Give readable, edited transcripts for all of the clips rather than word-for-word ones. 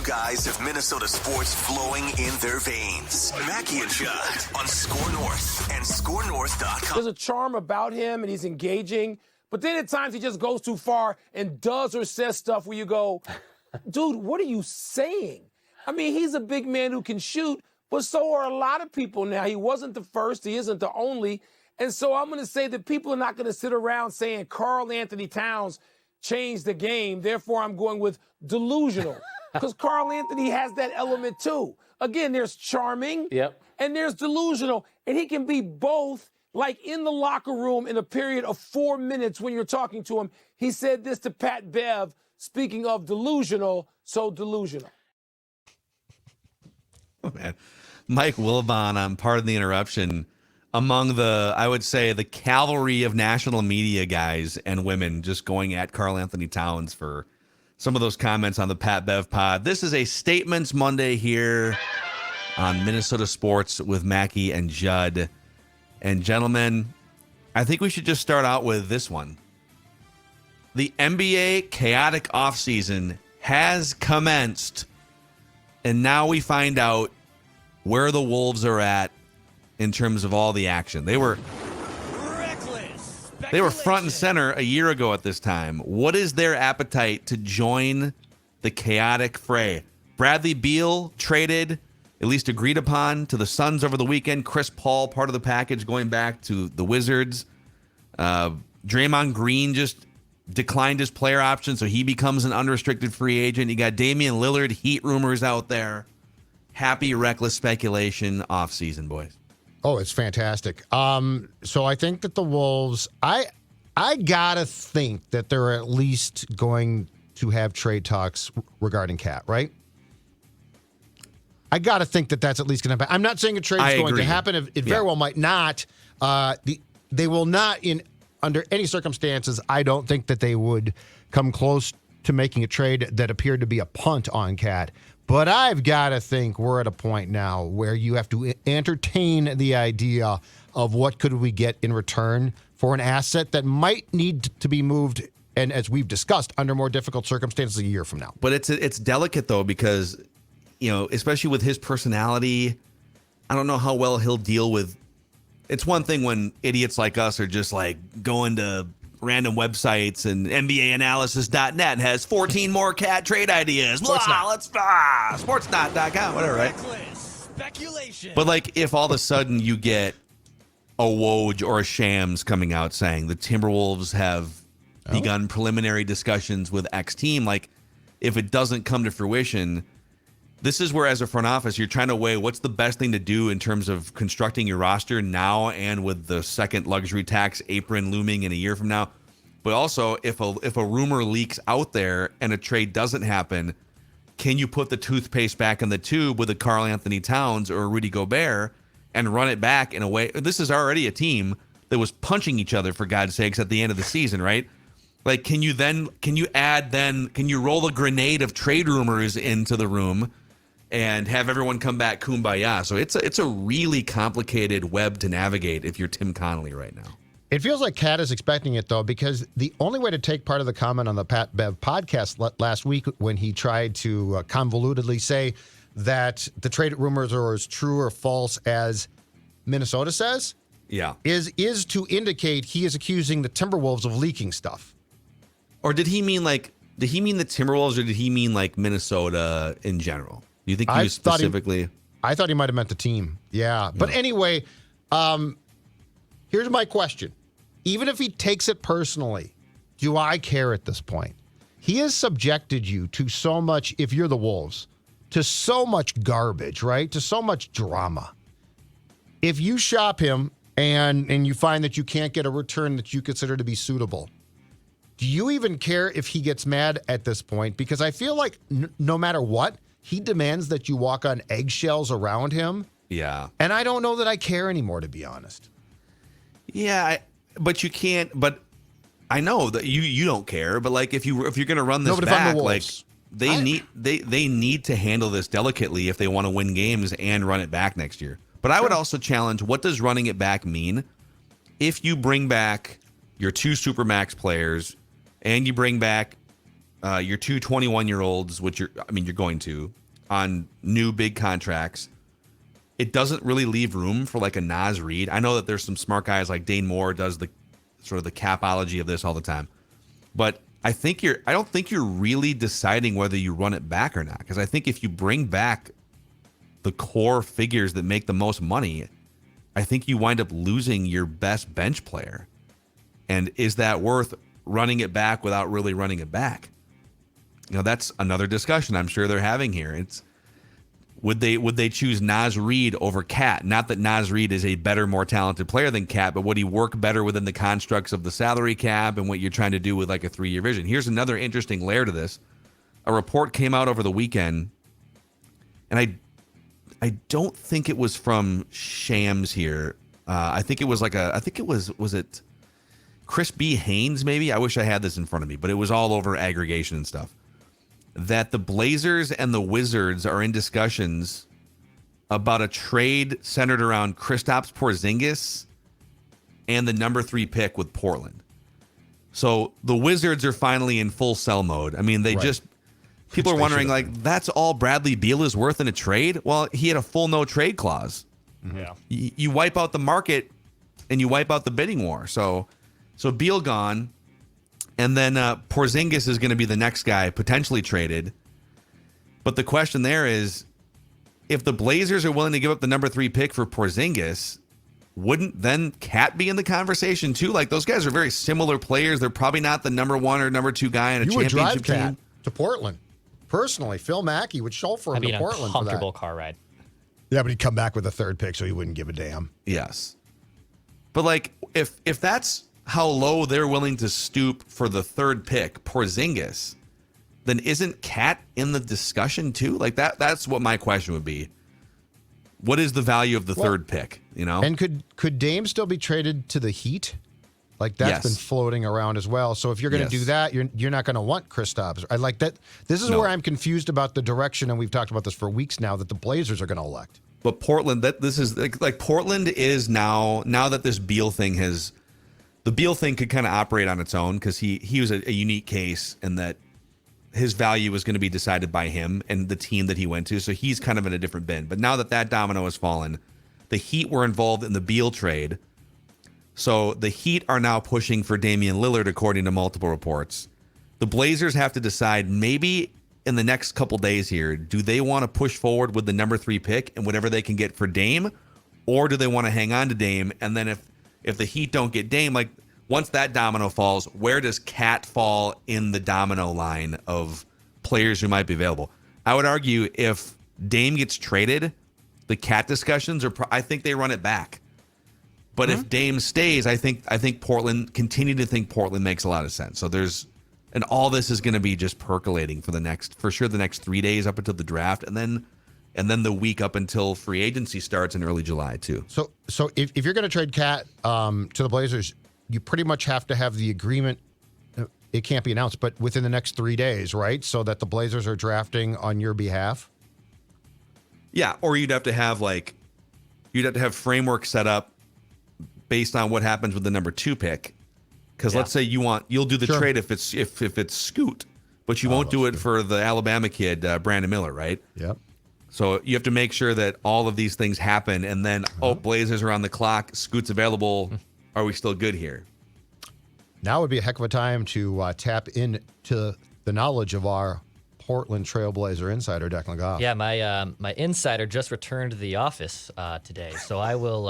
guys have Minnesota sports flowing in their veins. Mackey and Judd on Score North and ScoreNorth.com. There's a charm about him, and he's engaging. But then at times he just goes too far and does or says stuff where you go, dude, what are you saying? I mean, he's a big man who can shoot, but so are a lot of people now. He wasn't the first. He isn't the only. And so I'm going to say that people are not going to sit around saying Karl-Anthony Towns changed the game. Therefore, I'm going with delusional because Karl-Anthony has that element too. Again, there's charming and there's delusional, and he can be both. Like in the locker room in a period of 4 minutes when you're talking to him, he said this to Pat Bev, speaking of delusional, so delusional. Oh, man. Mike Wilbon on Pardon the Interruption, among the, I would say, the cavalry of national media guys and women just going at Karl-Anthony Towns for some of those comments on the Pat Bev pod. This is a Statements Monday here on Minnesota Sports with Mackey and Judd. And gentlemen, I think we should just start out with this one. The NBA chaotic offseason has commenced, and now we find out where the Wolves are at in terms of all the action. They were front and center a year ago at this time. What is their appetite to join the chaotic fray? Bradley Beal traded, at least agreed upon, to the Suns over the weekend. Chris Paul, part of the package, going back to the Wizards. Draymond Green just declined his player option, so he becomes an unrestricted free agent. You got Damian Lillard, Heat rumors out there. Happy, reckless speculation offseason, boys. Oh, it's fantastic. So I think that the Wolves, I gotta think that they're at least going to have trade talks regarding Cat, right? I got to think that that's at least going to happen. I'm not saying a trade is going to happen. It very well might not. They will not, under any circumstances, I don't think that they would come close to making a trade that appeared to be a punt on Cat. But I've got to think we're at a point now where you have to entertain the idea of what could we get in return for an asset that might need to be moved, and as we've discussed, under more difficult circumstances a year from now. But it's delicate, though, because especially with his personality, I don't know how well he'll deal with. It's one thing when idiots like us are just like going to random websites and NBAanalysis.net has 14 more Cat trade ideas. Sportsnot.com, whatever, right? Speculation. But like if all of a sudden you get a Woj or a Shams coming out saying the Timberwolves have begun preliminary discussions with X team, like if it doesn't come to fruition, this is where, as a front office, you're trying to weigh what's the best thing to do in terms of constructing your roster now and with the second luxury tax apron looming in a year from now. But also, if a rumor leaks out there and a trade doesn't happen, can you put the toothpaste back in the tube with a Karl-Anthony Towns or a Rudy Gobert and run it back in a way? This is already a team that was punching each other, for God's sakes, at the end of the season, right? Like, can you roll a grenade of trade rumors into the room and have everyone come back kumbaya? So it's a really complicated web to navigate if you're Tim Connelly right now. It feels like Cat is expecting it, though, because the only way to take part of the comment on the Pat Bev podcast last week when he tried to convolutedly say that the trade rumors are as true or false as Minnesota says, is to indicate he is accusing the Timberwolves of leaking stuff. Or did he mean the Timberwolves, or did he mean like Minnesota in general? Do you think he was specifically? I thought he might have meant the team. Yeah. But anyway, here's my question. Even if he takes it personally, do I care at this point? He has subjected you to so much, if you're the Wolves, to so much garbage, right? To so much drama. If you shop him and you find that you can't get a return that you consider to be suitable, do you even care if he gets mad at this point? Because I feel like no matter what, he demands that you walk on eggshells around him. Yeah. And I don't know that I care anymore, to be honest. Yeah, but you can't. But I know that you don't care. But like if you're going to run this back, like they need to handle this delicately if they want to win games and run it back next year. But I would also challenge, what does running it back mean? If you bring back your two Supermax players and you bring back your two 21-year-olds, which you're going to, on new big contracts, it doesn't really leave room for like a Naz Reid. I know that there's some smart guys like Dane Moore does the sort of the capology of this all the time, but I don't think you're really deciding whether you run it back or not, because I think if you bring back the core figures that make the most money, I think you wind up losing your best bench player. And is that worth running it back without really running it back? That's another discussion I'm sure they're having here. It's would they choose Naz Reid over Cat? Not that Naz Reid is a better, more talented player than Cat, but would he work better within the constructs of the salary cap and what you're trying to do with like a 3-year vision? Here's another interesting layer to this. A report came out over the weekend, and I don't think it was from Shams here. I think it was was it Chris B. Haynes maybe? I wish I had this in front of me, but it was all over aggregation and stuff. That the Blazers and the Wizards are in discussions about a trade centered around Kristaps Porzingis and the number 3 pick with Portland. So the Wizards are finally in full sell mode. I mean, people are wondering, like, that's all Bradley Beal is worth in a trade? Well, he had a full no trade clause. Yeah. You wipe out the market and you wipe out the bidding war. So Beal gone. And then Porzingis is going to be the next guy potentially traded. But the question there is, if the Blazers are willing to give up the number 3 pick for Porzingis, wouldn't then Cat be in the conversation too? Like, those guys are very similar players. They're probably not the number 1 or number 2 guy in a championship would drive team. Cat to Portland. Personally, Phil Mackey would chauffeur him to Portland for that. That'd be an uncomfortable car ride. Yeah, but he'd come back with a 3rd pick, so he wouldn't give a damn. Yes. But, like, if that's how low they're willing to stoop for the 3rd pick, Porzingis, then isn't Cat in the discussion too? Like, that's what my question would be. What is the value of the 3rd pick, And could Dame still be traded to the Heat? Like, that's been floating around as well. So if you're going to do that, you're not going to want Kristaps. I like that. This is where I'm confused about the direction, and we've talked about this for weeks now, that the Blazers are going to elect. But Portland, this is like Portland is now that this Beal thing has. The Beal thing could kind of operate on its own because he was a unique case in that his value was going to be decided by him and the team that he went to. So he's kind of in a different bin. But now that domino has fallen, the Heat were involved in the Beal trade. So the Heat are now pushing for Damian Lillard, according to multiple reports. The Blazers have to decide maybe in the next couple days here, do they want to push forward with the number 3 pick and whatever they can get for Dame? Or do they want to hang on to Dame? And then if the Heat don't get Dame, like once that domino falls, where does Cat fall in the domino line of players who might be available? I would argue if Dame gets traded, the Cat discussions I think they run it back. But if Dame stays, I think Portland continue to think Portland makes a lot of sense. So and all this is going to be just percolating for the next 3 days up until the draft, and then the week up until free agency starts in early July too. So if you're going to trade Cat to the Blazers, you pretty much have to have the agreement. It can't be announced, but within the next 3 days, right? So that the Blazers are drafting on your behalf. Yeah, or you'd have to have framework set up based on what happens with the number 2 pick. Because let's say you'll do the trade if it's Scoot, but you won't do it for the Alabama kid Brandon Miller, right? Yep. So you have to make sure that all of these things happen, and then Blazers are on the clock. Scoot's available. Are we still good here? Now would be a heck of a time to tap into the knowledge of our Portland Trailblazer insider, Declan Goff. Yeah, my insider just returned to the office today, so I will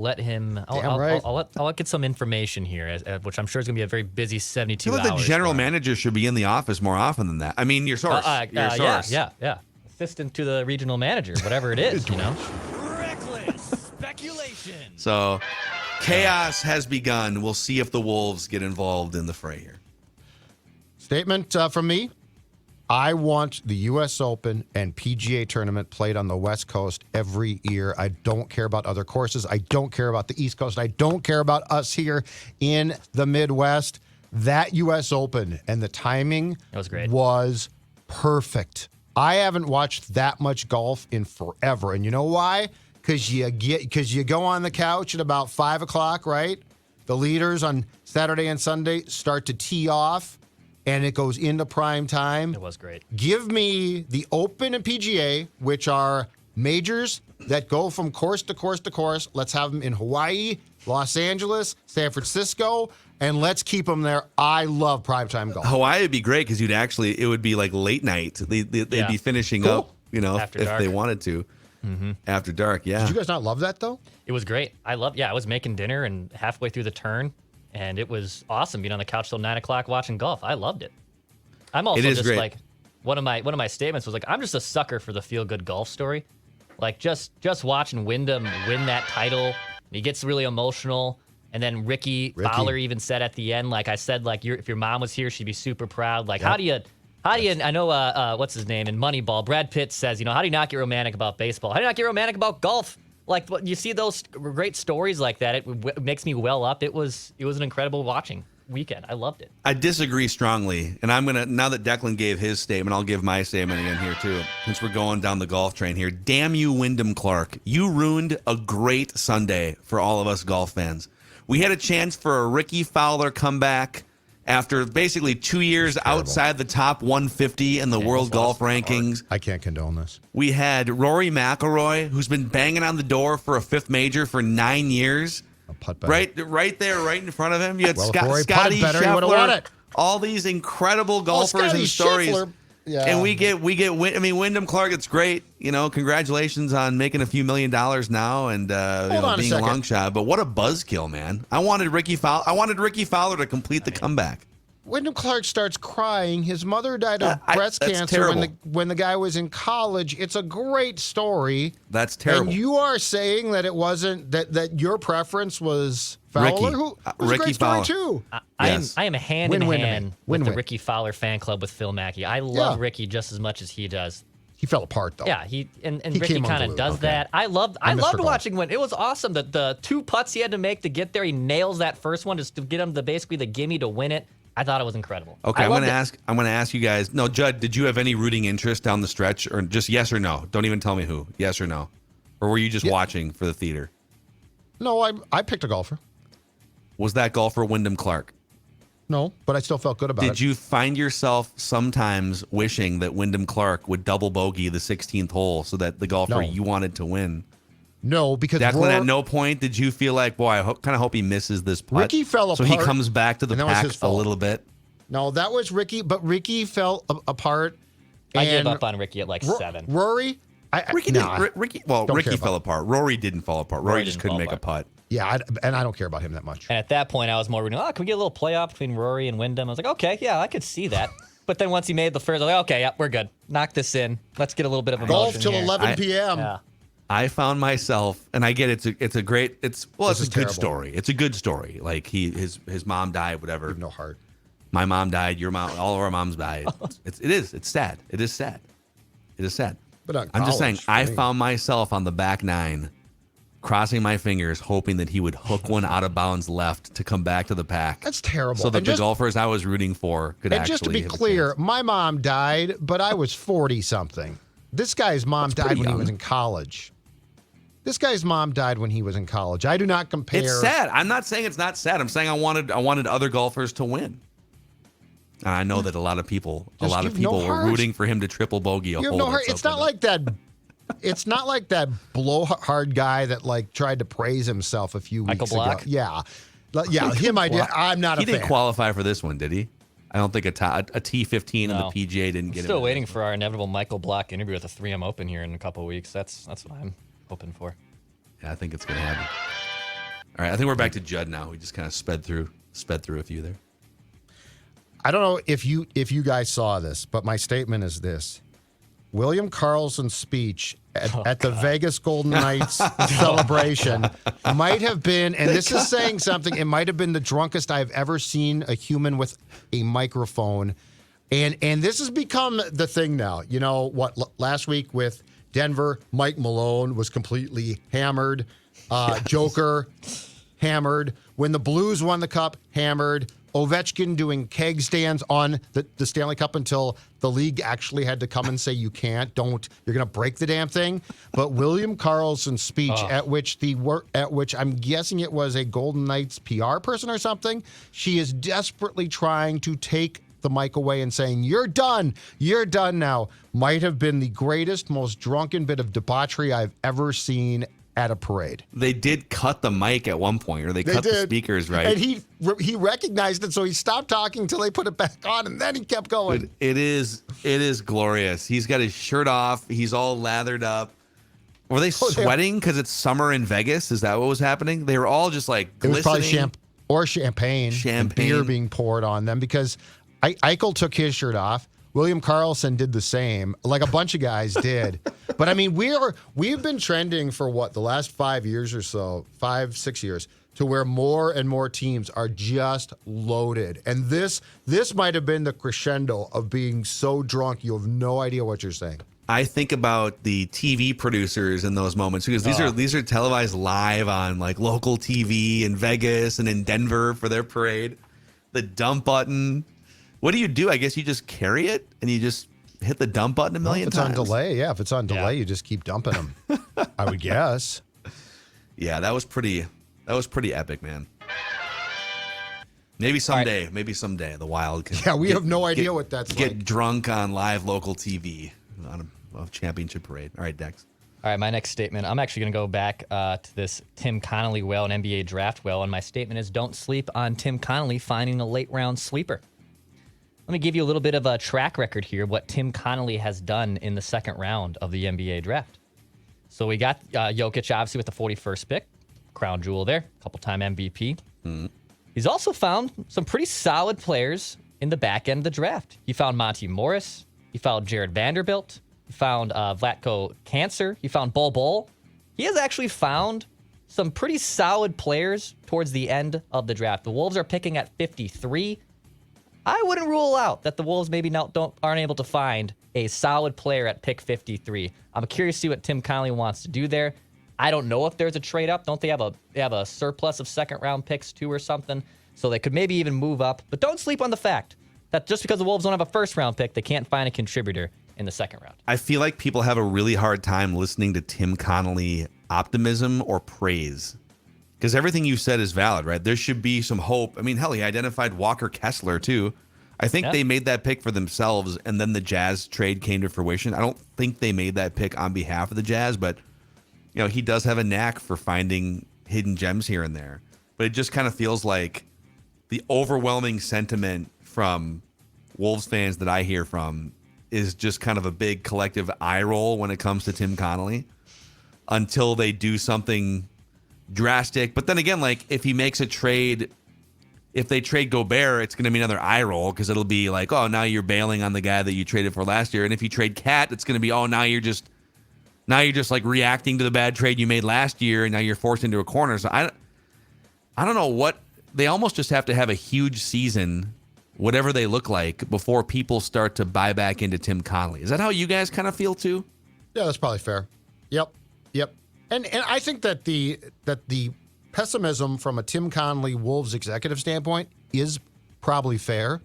let him. I'll get some information here, which I'm sure is going to be a very busy 72 hours. I feel like the general manager should be in the office more often than that. I mean, your source. Your source. Yeah. Assistant to the regional manager, whatever it is, Reckless speculation. So, chaos has begun. We'll see if the Wolves get involved in the fray here. Statement from me. I want the U.S. Open and PGA tournament played on the West Coast every year. I don't care about other courses. I don't care about the East Coast. I don't care about us here in the Midwest. That U.S. Open and the timing was perfect. I haven't watched that much golf in forever. And you know why? Because you go on the couch at about 5 o'clock, right? The leaders on Saturday and Sunday start to tee off. and it goes into prime time. It was great. Give me the Open and PGA, which are majors that go from course to course to course. Let's have them in Hawaii, Los Angeles, San Francisco, and let's keep them there. I love primetime golf. Hawaii would be great because it would be like late night. They'd be finishing up, After if dark. they wanted to. Mm-hmm. After dark, yeah. Did you guys not love that, though? It was great. I was making dinner and halfway through the turn, and it was awesome being on the couch till 9 o'clock watching golf. I loved it. I'm also just great. like, one of my statements was like, I'm just a sucker for the feel-good golf story. Like, just watching Wyndham win that title, he gets really emotional. And then Ricky Fowler even said at the end, like I said, like if your mom was here, she'd be super proud. Like, how do you? I know what's his name in Moneyball. Brad Pitt says, how do you not get romantic about baseball? How do you not get romantic about golf? Like, you see those great stories like that, it makes me well up. It was an incredible watching weekend. I loved it. I disagree strongly, and I'm gonna, now that Declan gave his statement, I'll give my statement again here too, since we're going down the golf train here. Damn you, Wyndham Clark! You ruined a great Sunday for all of us golf fans. We had a chance for a Ricky Fowler comeback after basically 2 years outside the top 150 in the world golf rankings. I can't condone this. We had Rory McIlroy, who's been banging on the door for a fifth major for 9 years. A putt better. Right there, right in front of him. You had If Rory Scotty putted better, he would've won Scheffler, it. all these incredible golfers Scotty and stories. Scheffler, yeah. And we get Wyndham Clark, it's great. Congratulations on making a few $1 million now and being a long shot. But what a buzzkill, man. I wanted Ricky Fowler to complete the comeback. Wyndham Clark starts crying. His mother died of breast cancer when the guy was in college. It's a great story. That's terrible. And you are saying that it wasn't that your preference was Fowler, who's a great story too. I am hand in hand with the Win-win. Ricky Fowler fan club with Phil Mackey. I love Ricky just as much as he does. He fell apart though. Yeah, and He Ricky came kind of unglued. does Okay. that. I loved Golf. watching Win. It was awesome. The 2 putts he had to make to get there, he nails that first one just to get him basically the gimme to win it. I thought it was incredible. Okay, I'm going to ask you guys. No, Judd, did you have any rooting interest down the stretch, or just yes or no? Don't even tell me who. Yes or no, or were you just watching for the theater? No, I picked a golfer. Was that golfer Wyndham Clark? No, but I still felt good about it. Did you find yourself sometimes wishing that Wyndham Clark would double bogey the 16th hole so that the golfer you wanted to win? No, because Declan, at no point did you feel like, boy, I kind of hope he misses this putt. Ricky fell so he apart, comes back to the and that was pack his a fault. little bit. No, that was Ricky, but Ricky fell apart. I gave and up on Ricky at like 7. Rory, Ricky fell apart. Rory didn't fall apart. Rory just didn't couldn't fall make a apart. putt. Yeah, and I don't care about him that much. And at that point, I was more rooting. Can we get a little playoff between Rory and Wyndham? I was like, okay, yeah, I could see that. But then once he made the first, I was like, okay, yeah, we're good. Knock this in. Let's get a little bit of emotion Golf till here. 11 p.m. Yeah. I found myself, and I get it's a good terrible. story. It's a good story. Like his mom died, whatever. You have no heart. My mom died. Your mom, all of our moms died. It's sad. It is sad. It is sad. But on I'm just saying, college, I for me. found myself on the back nine, crossing my fingers, hoping that he would hook one out of bounds left to come back to the pack. That's terrible. So that And the just- golfers I was rooting for could And actually. just to be have a clear, chance. my mom died, but I was 40-something. This guy's mom died pretty when he young. was in college. This guy's mom died when he was in college. I do not compare. It's sad. I'm not saying it's not sad. I'm saying I wanted other golfers to win. And I know that a lot of people you have no were heart. rooting for him to triple bogey a You have hole. no heart. that's It's up not with like that. It's not like that blowhard guy that like tried to praise himself a few Michael weeks Block? ago. Yeah, him. I'm not He a fan. didn't qualify for this one, did he? I don't think a T15 No. on the PGA didn't get him. Still in waiting this for our inevitable Michael Block interview at the 3M Open here in a couple of weeks. That's what I'm hoping for. one. Yeah, I think it's going to happen. All right, I think we're back to Judd now. We just kind of sped through a few there. I don't know if you guys saw this, but my statement is this: William Karlsson's speech at the Vegas Golden Knights celebration might have been, and this is saying something, it might have been the drunkest I've ever seen a human with a microphone. And this has become the thing now. You know what? Last week with Denver, Mike Malone was completely hammered. Joker, hammered. When the Blues won the Cup, hammered. Ovechkin doing keg stands on the Stanley Cup until the league actually had to come and say, you can't, you're going to break the damn thing. But William Karlsson's speech, at which I'm guessing it was a Golden Knights PR person or something, she is desperately trying to take the mic away and saying, "You're done now," might have been the greatest, most drunken bit of debauchery I've ever seen at a parade. They did cut the mic at one point, or they cut the speakers, right? And he recognized it, so he stopped talking until they put it back on, and then he kept going. But it is glorious. He's got his shirt off. He's all lathered up. Were they sweating because it's summer in Vegas? Is that what was happening? They were all just like glistening. It was probably champagne. And beer being poured on them, because Eichel took his shirt off. William Karlsson did the same, like a bunch of guys did. But I mean, we've been trending for the last 5 years or so, 5-6 years, to where more and more teams are just loaded. And this might have been the crescendo of being so drunk you have no idea what you're saying. I think about the TV producers in those moments, because these are televised live on like local TV in Vegas and in Denver for their parade. The dump button. What do you do? I guess you just carry it and you just hit the dump button a million times. If it's on delay, if it's on delay, you just keep dumping them. I would guess. Yeah, that was pretty epic, man. Maybe someday the Wild can. Yeah, we have no idea what that's like. Get drunk on live local TV on a championship parade. All right, Dex. All right, my next statement. I'm actually going to go back to this Tim Connelly well, an NBA draft well, and my statement is: don't sleep on Tim Connelly finding a late round sleeper. Let me give you a little bit of a track record here, what Tim Connelly has done in the second round of the NBA draft. So we got Jokic, obviously, with the 41st pick. Crown jewel there. Couple-time MVP. Mm-hmm. He's also found some pretty solid players in the back end of the draft. He found Monty Morris. He found Jared Vanderbilt. He found Vlatko Cancer. He found Bol Bol. He has actually found some pretty solid players towards the end of the draft. The Wolves are picking at 53. I wouldn't rule out that the Wolves maybe aren't able to find a solid player at pick 53. I'm curious to see what Tim Connelly wants to do there. I don't know if there's a trade up. Don't they have a surplus of second round picks too or something? So they could maybe even move up. But don't sleep on the fact that just because the Wolves don't have a first round pick, they can't find a contributor in the second round. I feel like people have a really hard time listening to Tim Connelly optimism or praise. Because everything you said is valid, right? There should be some hope. I mean, hell, he identified Walker Kessler, too. I think they made that pick for themselves, and then the Jazz trade came to fruition. I don't think they made that pick on behalf of the Jazz, but he does have a knack for finding hidden gems here and there. But it just kind of feels like the overwhelming sentiment from Wolves fans that I hear from is just kind of a big collective eye roll when it comes to Tim Connelly until they do something drastic. But then again, like if he makes a trade, if they trade Gobert, it's going to be another eye roll because it'll be like, oh, now you're bailing on the guy that you traded for last year. And if you trade Cat, it's going to be, oh, now you're just like reacting to the bad trade you made last year, and now you're forced into a corner. So I don't know what they almost just have to have a huge season, whatever they look like, before people start to buy back into Tim Connelly. Is that how you guys kind of feel too? Yeah, that's probably fair. Yep. And I think that the pessimism from a Tim Connelly Wolves executive standpoint is probably fair,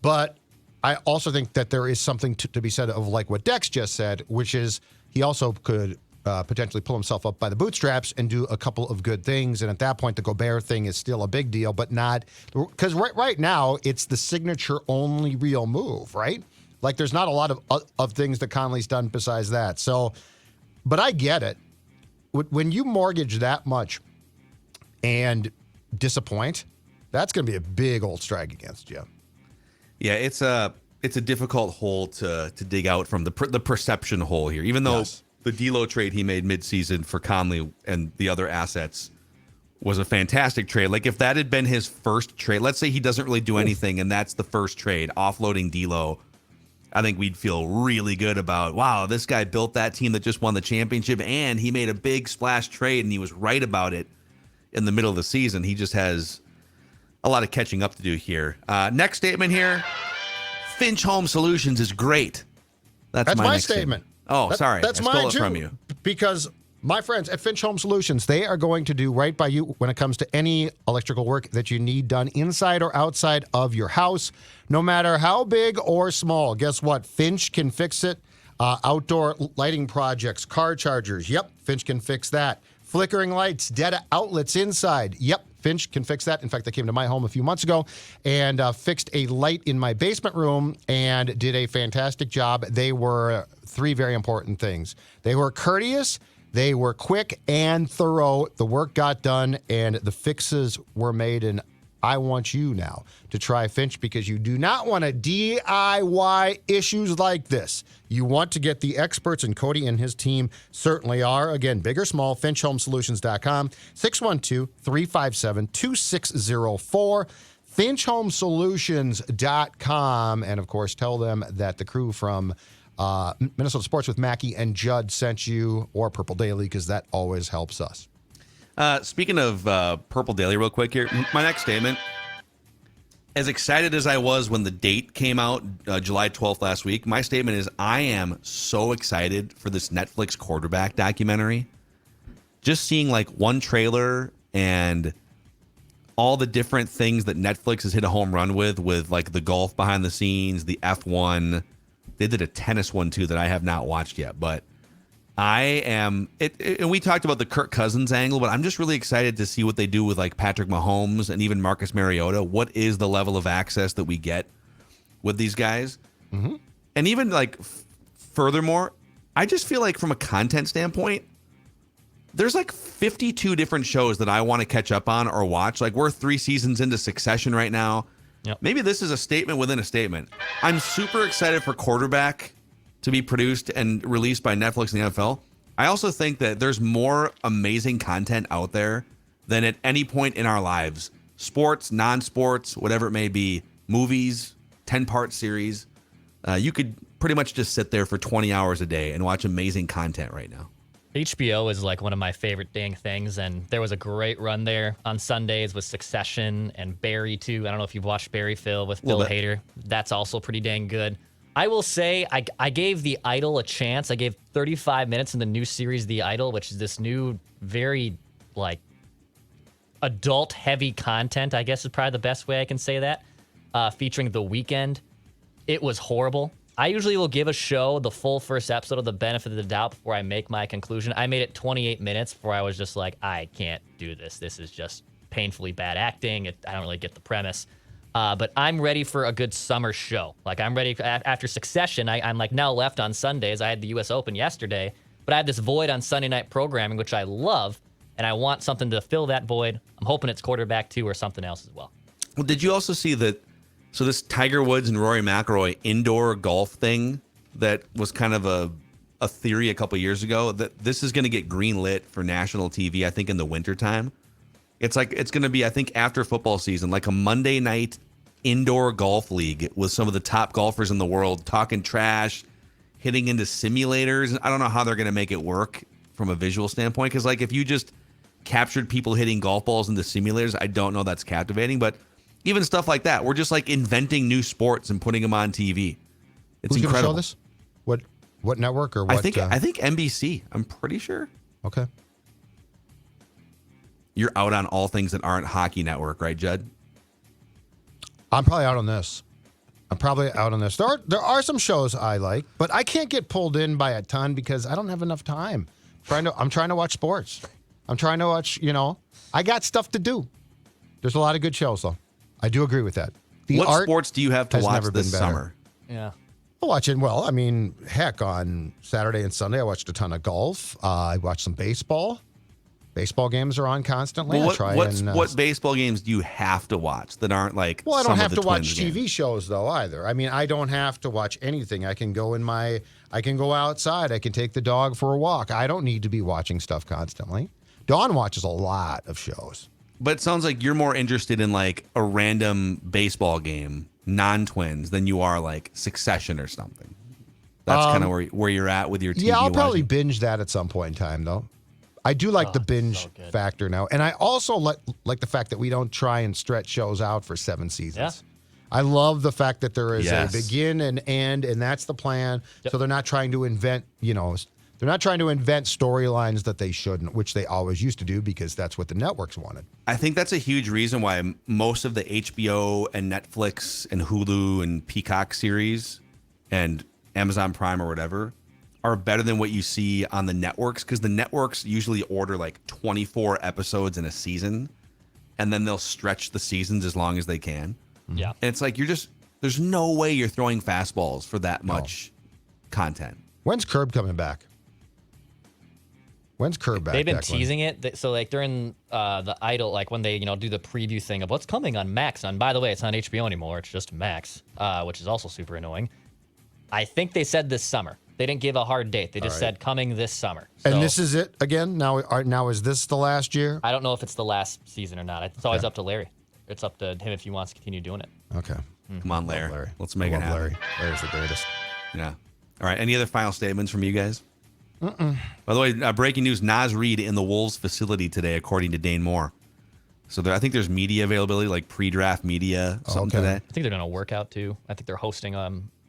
but I also think that there is something to be said of like what Dex just said, which is he also could potentially pull himself up by the bootstraps and do a couple of good things. And at that point, the Gobert thing is still a big deal, but not because right now it's the signature only real move, right? Like there's not a lot of things that Connelly's done besides that. So, but I get it. When you mortgage that much and disappoint, that's going to be a big old strike against you. Yeah, it's a difficult hole to dig out from the perception hole here. Even though the D'Lo trade he made midseason for Conley and the other assets was a fantastic trade. Like if that had been his first trade, let's say he doesn't really do anything and that's the first trade, offloading D'Lo, I think we'd feel really good about, wow, this guy built that team that just won the championship and he made a big splash trade and he was right about it in the middle of the season. He just has a lot of catching up to do here. Next statement here. Finch Home Solutions is great. That's my next statement. Oh, sorry. That's I stole mine it too, from you. Because my friends at Finch Home Solutions, they are going to do right by you when it comes to any electrical work that you need done inside or outside of your house, no matter how big or small. Guess what? Finch can fix it. Outdoor lighting projects, car chargers. Yep, Finch can fix that. Flickering lights, dead outlets inside. Yep, Finch can fix that. In fact, they came to my home a few months ago and fixed a light in my basement room and did a fantastic job. They were 3 very important things. They were courteous, they were quick and thorough. The work got done, and the fixes were made, and I want you now to try Finch because you do not want to DIY issues like this. You want to get the experts, and Cody and his team certainly are. Again, big or small, finchhomesolutions.com, 612-357-2604, finchhomesolutions.com, and, of course, tell them that the crew from Minnesota Sports with Mackey and Judd sent you, or Purple Daily, because that always helps us. Speaking of Purple Daily, real quick here, my next statement. As excited as I was when the date came out, July 12th last week, my statement is I am so excited for this Netflix quarterback documentary. Just seeing like one trailer and all the different things that Netflix has hit a home run with like the golf behind the scenes, the F1. They did a tennis one too that I have not watched yet, but I am and we talked about the Kirk Cousins angle, but I'm just really excited to see what they do with like Patrick Mahomes and even Marcus Mariota. What is the level of access that we get with these guys? Mm-hmm. And even like furthermore, I just feel like from a content standpoint, there's like 52 different shows that I want to catch up on or watch. Like we're 3 seasons into Succession right now. Yep. Maybe this is a statement within a statement. I'm super excited for Quarterback to be produced and released by Netflix and the NFL. I also think that there's more amazing content out there than at any point in our lives. Sports, non-sports, whatever it may be, movies, 10-part series. You could pretty much just sit there for 20 hours a day and watch amazing content right now. HBO is like one of my favorite dang things, and there was a great run there on Sundays with Succession and Barry, too. I don't know if you've watched Barry, Phil, with Bill Hader. That's also pretty dang good. I will say I gave The Idol a chance. I gave 35 minutes in the new series The Idol, which is this new, very, like, adult-heavy content, I guess is probably the best way I can say that, featuring The Weeknd. It was horrible. I usually will give a show the full first episode of the benefit of the doubt before I make my conclusion. I made it 28 minutes before I was just like, I can't do this. This is just painfully bad acting. I don't really get the premise. But I'm ready for a good summer show. Like, I'm ready after Succession. I'm like now left on Sundays. I had the U.S. Open yesterday, but I have this void on Sunday night programming, which I love, and I want something to fill that void. I'm hoping it's Quarterback 2 or something else as well. Well, did you also see that? So this Tiger Woods and Rory McIlroy indoor golf thing that was kind of a theory a couple years ago, that this is going to get greenlit for national TV, I think, in the wintertime. It's like it's going to be, I think, after football season, like a Monday night indoor golf league with some of the top golfers in the world talking trash, hitting into simulators. I don't know how they're going to make it work from a visual standpoint, because like if you just captured people hitting golf balls into simulators, I don't know that's captivating, but even stuff like that. We're just like inventing new sports and putting them on TV. It's Who's incredible. Going to show this? What network or what? I think NBC. I'm pretty sure. Okay. You're out on all things that aren't Hockey Network, right, Judd? I'm probably out on this. There are some shows I like, but I can't get pulled in by a ton because I don't have enough time. I'm trying to watch sports. I'm trying to watch, I got stuff to do. There's a lot of good shows, though. I do agree with that. What sports do you have to watch this summer? Yeah. I'm watching, heck, on Saturday and Sunday, I watched a ton of golf. I watched some baseball. Baseball games are on constantly. Well, what baseball games do you have to watch that aren't like? Well, I don't have to watch TV TV shows though either. I mean, I don't have to watch anything. I can go outside. I can take the dog for a walk. I don't need to be watching stuff constantly. Dawn watches a lot of shows. But it sounds like you're more interested in like a random baseball game, non-Twins, than you are like Succession or something. That's kind of where you're at with your TV. Yeah, I'll probably binge that at some point in time, though. I do like the binge factor now. And I also like the fact that we don't try and stretch shows out for 7 seasons. Yeah. I love the fact that there is a begin and end, and that's the plan. Yep. So they're not trying to invent, storylines that they shouldn't, which they always used to do because that's what the networks wanted. I think that's a huge reason why most of the HBO and Netflix and Hulu and Peacock series and Amazon Prime or whatever are better than what you see on the networks, because the networks usually order like 24 episodes in a season. and then they'll stretch the seasons as long as they can. Yeah. And it's like there's no way you're throwing fastballs for that much content. When's Curb coming back? When's Curb back? They've been Declan? teasing it. So like during the Idol, like when they do the preview thing of what's coming on Max. And by the way, it's not HBO anymore. It's just Max, which is also super annoying. I think they said this summer. They didn't give a hard date. They just said coming this summer. So, And this is it again? Now is this the last year? I don't know if it's the last season or not. It's always up to Larry. It's up to him if he wants to continue doing it. Okay. Come on, Larry. Larry. Let's make I it love happen. Larry. Larry's the greatest. Yeah. All right. Any other final statements from you guys? By the way, breaking news: Naz Reid in the Wolves facility today, according to Dane Moore. So I think there's media availability, like pre-draft media, something okay. today. I think they're going to work out too. I think they're hosting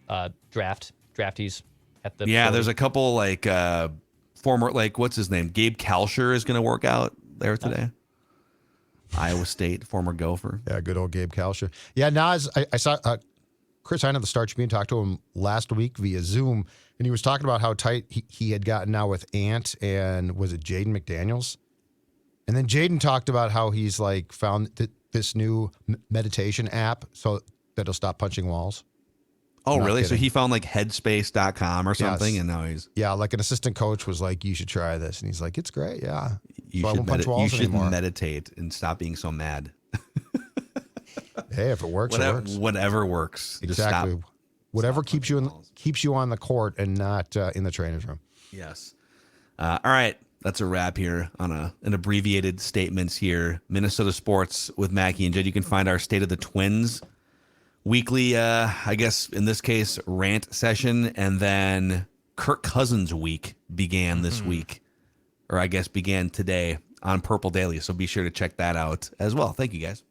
draftees at the. Yeah, facility. there's a couple like former, like what's his name? Gabe Kalsher is going to work out there today. Iowa State, former Gopher. Yeah, good old Gabe Kalsher. Yeah, Nas, I saw Chris Hine of the Star Tribune talked to him last week via Zoom, and he was talking about how tight he had gotten now with Ant and was it Jaden McDaniels? And then Jaden talked about how he's like found this new meditation app so that he'll stop punching walls. Oh, Not really? So kidding. he found like headspace.com or something, Yes. and now he's Yeah, like an assistant coach was like, you should try this. And he's like, it's great, yeah. you So I should won't punch walls anymore. meditate and stop being so mad. Hey, if it works, it works. Whatever works. Just Exactly. stop. Whatever stop keeps you on the court and not in the trainer's room. Yes. All right. That's a wrap here on an abbreviated statements here. Minnesota Sports with Mackey and Judd. You can find our State of the Twins weekly, I guess in this case, rant session. And then Kirk Cousins week began this week, or I guess began today on Purple Daily. So be sure to check that out as well. Thank you, guys.